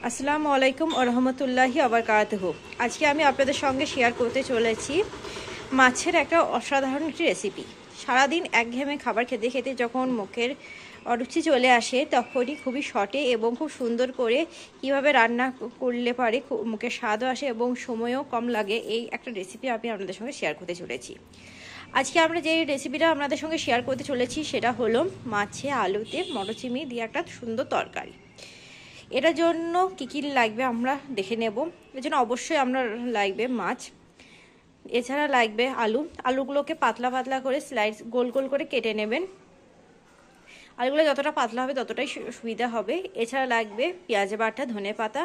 আসসালামু আলাইকুম ওয়া রাহমাতুল্লাহি ওয়া বারাকাতুহু। আজকে আমি আপনাদের সঙ্গে শেয়ার করতে চলেছি মাছের একটা অসাধারণ একটি রেসিপি। সারাদিন একঘেয়েমি খাবার খেতে খেতে যখন মুখের অরুচি চলে আসে তখনই খুবই শর্টে এবং খুব সুন্দর করে কীভাবে রান্না করলে পারে মুখের স্বাদও আসে এবং সময়ও কম লাগে, এই একটা রেসিপি আমি আপনাদের সঙ্গে শেয়ার করতে চলেছি। আজকে আমরা যে রেসিপিটা আপনাদের সঙ্গে শেয়ার করতে চলেছি সেটা হলো মাছে আলুতে মটরচিংড়ি দিয়ে একটা সুন্দর তরকারি। এটার জন্য কী কী লাগবে আমরা দেখে নেব। এর জন্য অবশ্যই আমরা লাগবে মাছ, এছাড়া লাগবে আলুগুলোকে পাতলা পাতলা করে স্লাইস গোল গোল করে কেটে নেবেন। আলুগুলো যতটা পাতলা হবে ততটাই সুবিধা হবে। এছাড়া লাগবে পেঁয়াজ বাটা, ধনে পাতা,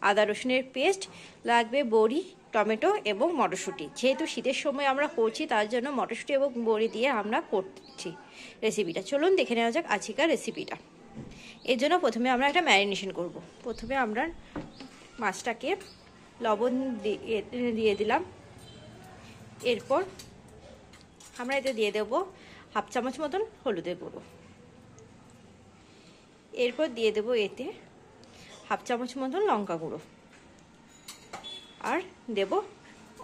আদা রসুনের পেস্ট, লাগবে বড়ি, টমেটো এবং মটরশুঁটি। যেহেতু শীতের সময় আমরা করছি তার জন্য মটরশুঁটি এবং বড়ি দিয়ে আমরা করছি রেসিপিটা। চলুন দেখে নেওয়া যাক আজকের রেসিপিটা। এর জন্য প্রথমে আমরা একটা ম্যারিনেশন করব। প্রথমে আমরা মাছটাকে লবণ দিয়ে দিলাম। এরপর আমরা এতে দিয়ে দেব হাফ চামচ মতন হলুদের গুঁড়ো। এরপর দিয়ে দেব এতে হাফ চামচ মতন লঙ্কা গুঁড়ো, আর দেব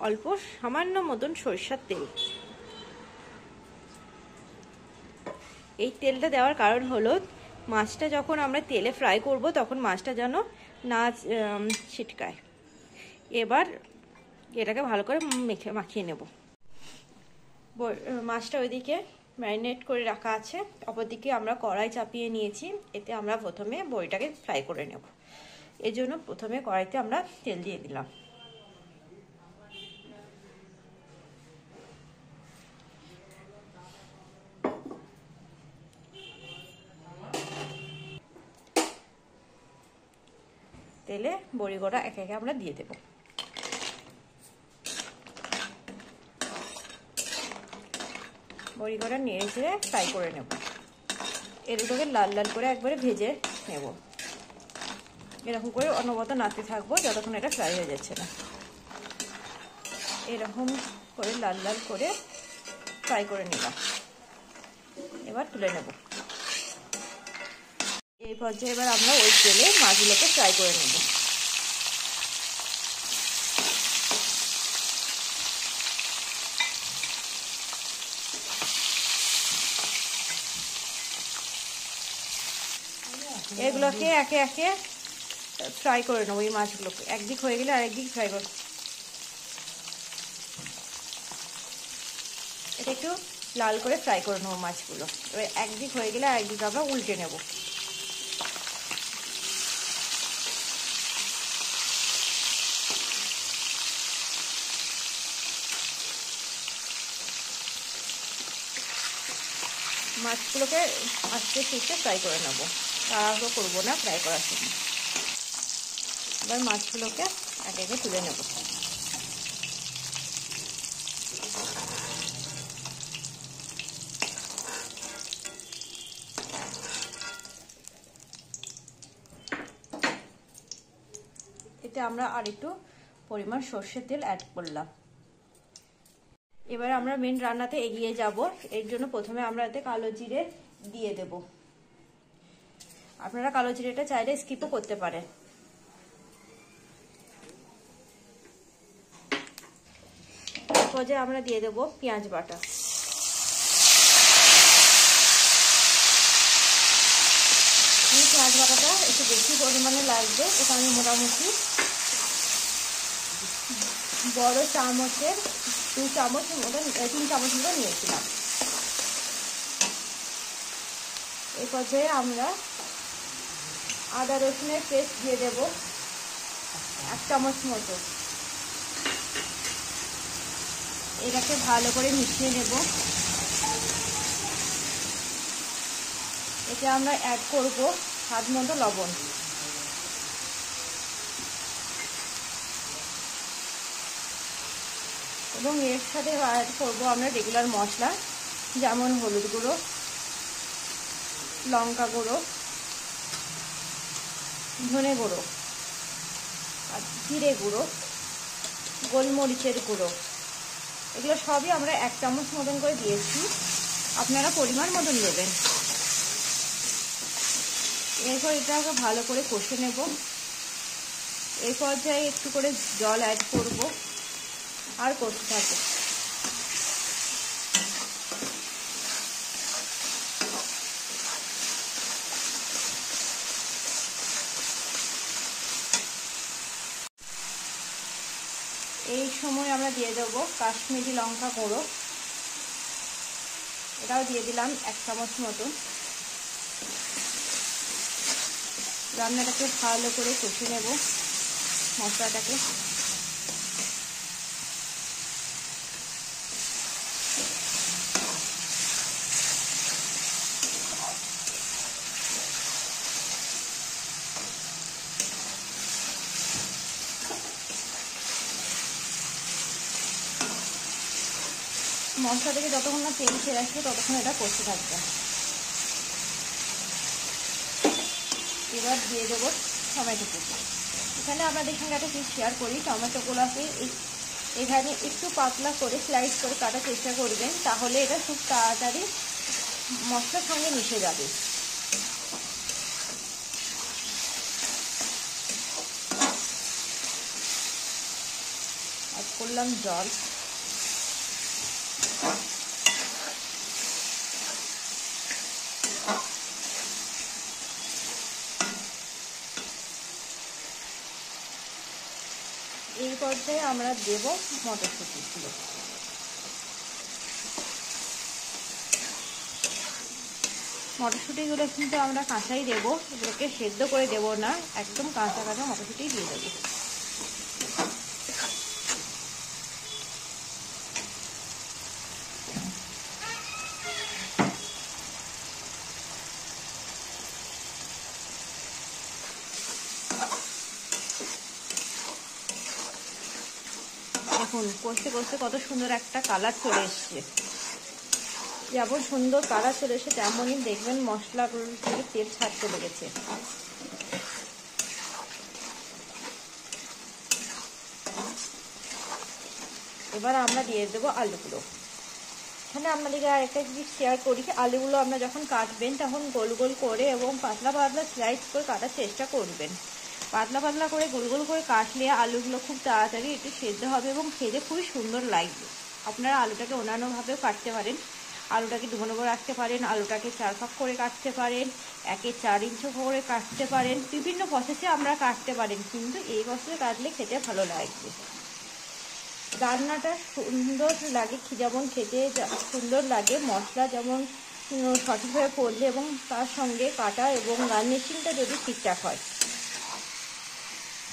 অল্প সামান্য মতন সরিষার তেল। এই তেলটা দেওয়ার কারণ হলো মাছটা যখন আমরা তেলে ফ্রাই করব তখন মাছটা যেন না ছিটকায়। এবার এটাকে ভালো করে মাখিয়ে নেব। মাছটা ওইদিকে ম্যারিনেট করে রাখা আছে, অপরদিকে আমরা কড়াই চাপিয়ে নিয়েছি। এতে আমরা প্রথমে বড়িটাকে ফ্রাই করে নেব। এর জন্য প্রথমে কড়াইতে আমরা তেল দিয়ে দিলাম। তেলে বড়ি গোটা একে একে আমরা দিয়ে দেব। বড়ি গোটা নেড়ে চেড়ে ফ্রাই করে নেব। এর দুটোকে লাল লাল করে একবারে ভেজে নেব। এরকম করে অনবরত নাড়তে থাকবো যতক্ষণ এটা ফ্রাই হয়ে যাচ্ছে না। এরকম করে লাল লাল করে ফ্রাই করে নিলাম। এবার তুলে নেব। এই পর্যায়ে এবার আমরা ওই তেলে মাছগুলোকে ফ্রাই করে নেব। এগুলোকে একে একে ফ্রাই করে নেবো। এই মাছগুলোকে একদিক হয়ে গেলে আরেকদিক ফ্রাই করব। এটা একটু লাল করে ফ্রাই করে নেবো মাছগুলো। এবার একদিক হয়ে গেলে আরেকদিক আমরা উল্টে নেব। মাছগুলোকে আস্তে আস্তে ফ্রাই করে নেব, তাড়াহুড়ো করবো না ফ্রাই করার সময়। এবার মাছগুলোকে একে একে তুলে নেব। এতে আমরা আর একটু পরিমাণ সর্ষের তেল অ্যাড করলাম। এবার আমরা মেন রান্নাতে এগিয়ে যাব। এর জন্য প্রথমে আমরা এতে কালো জিরে দিয়ে দেব। আপনারা কালো জিরেটা চাইলে স্কিপও করতে পারেন। এরপর যে আমরা দিয়ে দেব পেঁয়াজ বাটা। পেঁয়াজ বাটাটা একটু বেশি পরিমাণে লাগবে। এটা আমি মোটামুটি বড় চামচের 2 চামচ মতন 3 চামচ মতো নিয়েছিলাম। এই পর্যায়ে আমরা আদা রসুনের পেস্ট দিয়ে দেব 1 চামচ মতো। এটাকে ভালো করে মিশিয়ে নেব। এতে আমরা অ্যাড করব স্বাদ মতো লবণ। এবং এর সাথে অ্যাড করবো আমরা রেগুলার মশলা, যেমন হলুদ গুঁড়ো, লঙ্কা গুঁড়ো, ধনে গুঁড়ো, আর জিরে গুঁড়ো, গোলমরিচের গুঁড়ো। এগুলো সবই আমরা 1 চামচ মতন করে দিয়েছি, আপনারা পরিমাণ মতন দেবেন। এরপর এটাকে ভালো করে কষে নেব। এই পর্যায়ে একটু করে জল অ্যাড করব আর করতে থাকবো। এই সময় আমরা দিয়ে দেবো কাশ্মীরি লঙ্কা গুঁড়ো, এটাও দিয়ে দিলাম 1 চামচ মতন। রান্নাটাকে ভালো করে কষে নেব মশলাটাকে। মশলা থেকে যতক্ষণ না তেল ছেড়ে আসবে ততক্ষণ এটা কষতে থাকবে। এবার দিয়ে দেবো টমেটো কুচি। এখানে আপনাদের সঙ্গে একটা চিজ শেয়ার করি, টমেটোগুলোকে এখানে একটু পাতলা করে স্লাইস করে কাটার চেষ্টা করবেন, তাহলে এটা খুব তাড়াতাড়ি মশলার সঙ্গে মিশে যাবে। অ্যাড করলাম জল। এই পর্যায়ে আমরা দেব মটরশুঁটিগুলো। মটরশুঁটিগুলো কিন্তু আমরা কাঁচাই দেবো, এগুলোকে সেদ্ধ করে দেব না, একদম কাঁচা কাঁচা মটরশুঁটি দিয়ে দেবো। দেখুন কষতে কষতে কত সুন্দর একটা কালার চলে এসছে। যেমন সুন্দর কালার চলে এসে তেমনই দেখবেন মশলাগুলো থেকে তেল ছাড়তে লেগেছে। এবার আমরা দিয়ে দেবো আলুগুলো। এখানে আপনাদেরকে আরেকটা জিনিস শেয়ার করি, আলুগুলো আপনারা যখন কাটবেন তখন গোল গোল করে এবং পাতলা পাতলা স্লাইস করে কাটার চেষ্টা করবেন। পাতলা পাতলা করে গোল গোল করে কাটলে আলুগুলো খুব তাড়াতাড়ি একটু সেদ্ধ হবে এবং খেতে খুবই সুন্দর লাগবে। আপনারা আলুটাকে অন্যান্যভাবেও কাটতে পারেন, আলুটাকে ডুবো ডুবো রাখতে পারেন, আলুটাকে 4 ভাগ করে কাটতে পারেন, 1/4 ইঞ্চি করে কাটতে পারেন, বিভিন্ন প্রসেসে আমরা কাটতে পারেন, কিন্তু এই প্রসেসে কাটলে খেতে ভালো লাগবে। রান্নাটা সুন্দর লাগে, যেমন খেতে সুন্দর লাগে, মশলা যেমন সঠিকভাবে পড়লে এবং তার সঙ্গে কাটা এবং গার্নিশিংটা যদি ঠিকঠাক হয়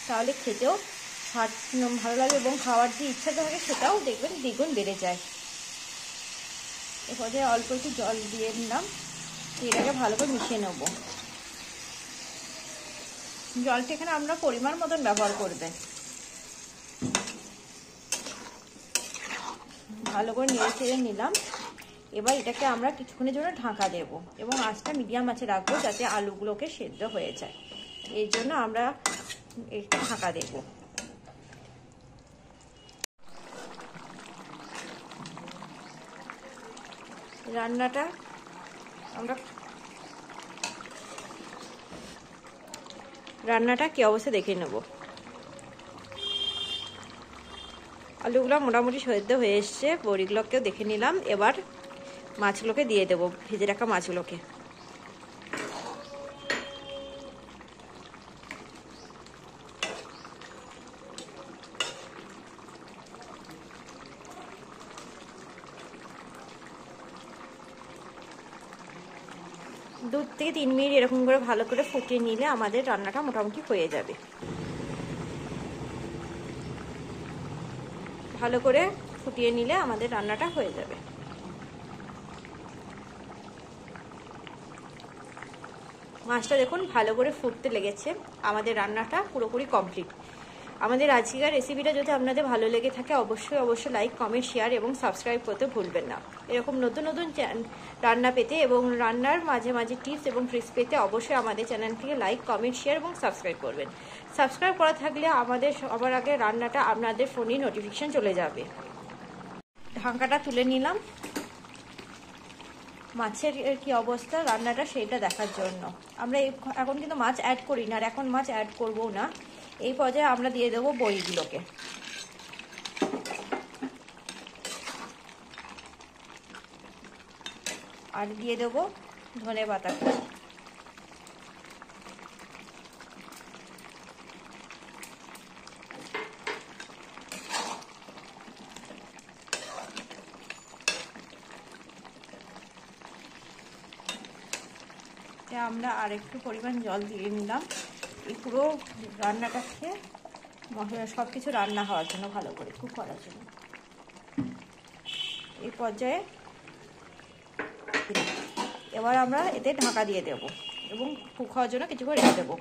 তাহলে খেতেও ভালো লাগে এবং খাওয়ার যে ইচ্ছাটা থাকে সেটাও দেখবেন দ্বিগুণ বেড়ে যায়। এরপরে অল্প একটু জল দিয়ে নিলাম, এটাকে ভালো করে মিশিয়ে নেব। জলটা এখানে আমরা পরিমাণ মতন ব্যবহার করবেন। ভালো করে নেড়ে চেড়ে নিলাম। এবার এটাকে আমরা কিছুক্ষণের জন্য ঢাকা দেব এবং আঁচটা মিডিয়াম আঁচে রাখবো যাতে আলুগুলোকে সেদ্ধ হয়ে যায়। এর জন্য আমরা একটু ঢাকা দেব। রান্নাটা কি অবস্থা দেখে নেব। আলুগুলো মোটামুটি সেদ্ধ হয়ে এসছে, বড়িগুলোকেও দেখে নিলাম। এবার মাছগুলোকে দিয়ে দেবো, ভেজে রাখা মাছগুলোকে। দু থেকে 3 মিনিট এরকম করে ভালো করে ফুটিয়ে নিলে আমাদের রান্নাটা মোটামুটি হয়ে যাবে। ভালো করে ফুটিয়ে নিলে আমাদের রান্নাটা হয়ে যাবে। মাছটা দেখুন ভালো করে ফুটতে লেগেছে, আমাদের রান্নাটা পুরোপুরি কমপ্লিট। আমাদের আজকের রেসিপিটা যদি আপনাদের ভালো লেগে থাকে অবশ্যই লাইক, কমেন্ট, শেয়ার এবং সাবস্ক্রাইব করতে ভুলবেন না। এরকম নতুন নতুন রান্না পেতে এবং রান্নার মাঝে মাঝে টিপস এবং ট্রিক্স পেতে অবশ্যই আমাদের চ্যানেলটিকে লাইক, কমেন্ট, শেয়ার এবং সাবস্ক্রাইব করবেন। সাবস্ক্রাইব করা থাকলে আমাদের সবার আগে রান্নাটা আপনাদের ফোনে নোটিফিকেশন চলে যাবে। ঢাকাটা তুলে নিলাম মাছের কি অবস্থা রান্নাটা সেইটা দেখার জন্য। আমরা এখন কিন্তু মাছ অ্যাড করি না, আর এখন মাছ অ্যাড করবো না। এই পর্যায়ে আমরা দিয়ে দেবো বড়িগুলোকে। আর দিয়ে দেবো ধনেপাতা কুচি। আমরা আর একটু পরিমাণ জল দিয়ে নিলাম এই পুরো রান্নাটাকে মশলা সব কিছু রান্না হওয়ার জন্য, ভালো করে কুক করার জন্য। এই পর্যায়ে এবার আমরা এতে ঢাকা দিয়ে দেবো এবং কুক হওয়ার জন্য কিছুক্ষণ রেখে দেবো।